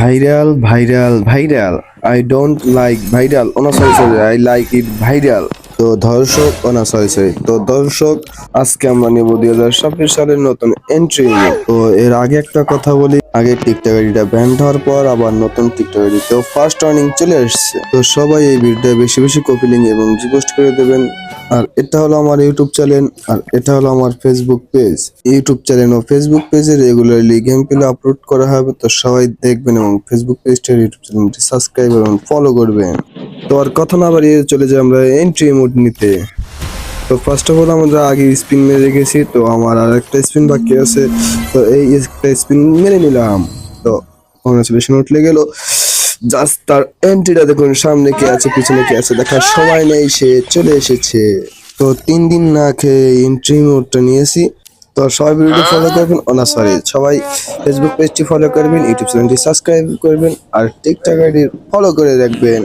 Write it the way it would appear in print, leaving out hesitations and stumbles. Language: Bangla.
Viral viral viral I don't like viral sorry I like it viral. তো দর্শক দর্শক আজকে আমরা নেব 2026 সালের নতুন এন্ট্রি। তো এর আগে একটা কথা বলি, আগে টিকটক আইডিটা ব্যান হওয়ার পর আবার নতুন টিকটক আইডিতেও ফার্স্ট ওয়ার্নিং চলে আসছে। তো সবাই এই ভিডিওটা বেশি বেশি কপি লিঙ্ক এবং রিপোস্ট করে দেবেন। আর এটা হলো আমার ইউটিউব চ্যানেল, আর এটা হলো আমার ফেসবুক পেজ। ইউটিউব চ্যানেল ও ফেসবুক পেজে রেগুলারলি গেম প্লে আপলোড করা হবে, তো সবাই দেখবেন এবং ফেসবুক পেজটা ইউটিউব চ্যানেলটি সাবস্ক্রাইব এবং ফলো করবেন। তো আর কথা না বাড়িয়ে চলে যাই আমরা এন্ট্রি মোড নিতে। তো ফার্স্ট অফ অল আমরা আগে স্পিন মেরে রেখেছি, তো আমার আর একটা স্পিন বাকি আছে, তো এই একটা স্পিন মেরে নিলাম। তো কংগ্রেচুলেশন উঠলে গেল। জাস্ট তার এন্ট্রিটা দেখুন, সামনে কে আছে পিছনে কে আছে দেখার সময় নেই, সে চলে এসেছে। তো 3 দিন না খেয়ে এন্ট্রি মোডটা নিয়েছি। তো সবাই ভিডিওটি ফলো করবেন, সবাই ফেসবুক পেজটি ফলো করবেন, ইউটিউব চ্যানেলটি সাবস্ক্রাইব করবেন আর টিকটক আইডি ফলো করে রাখবেন।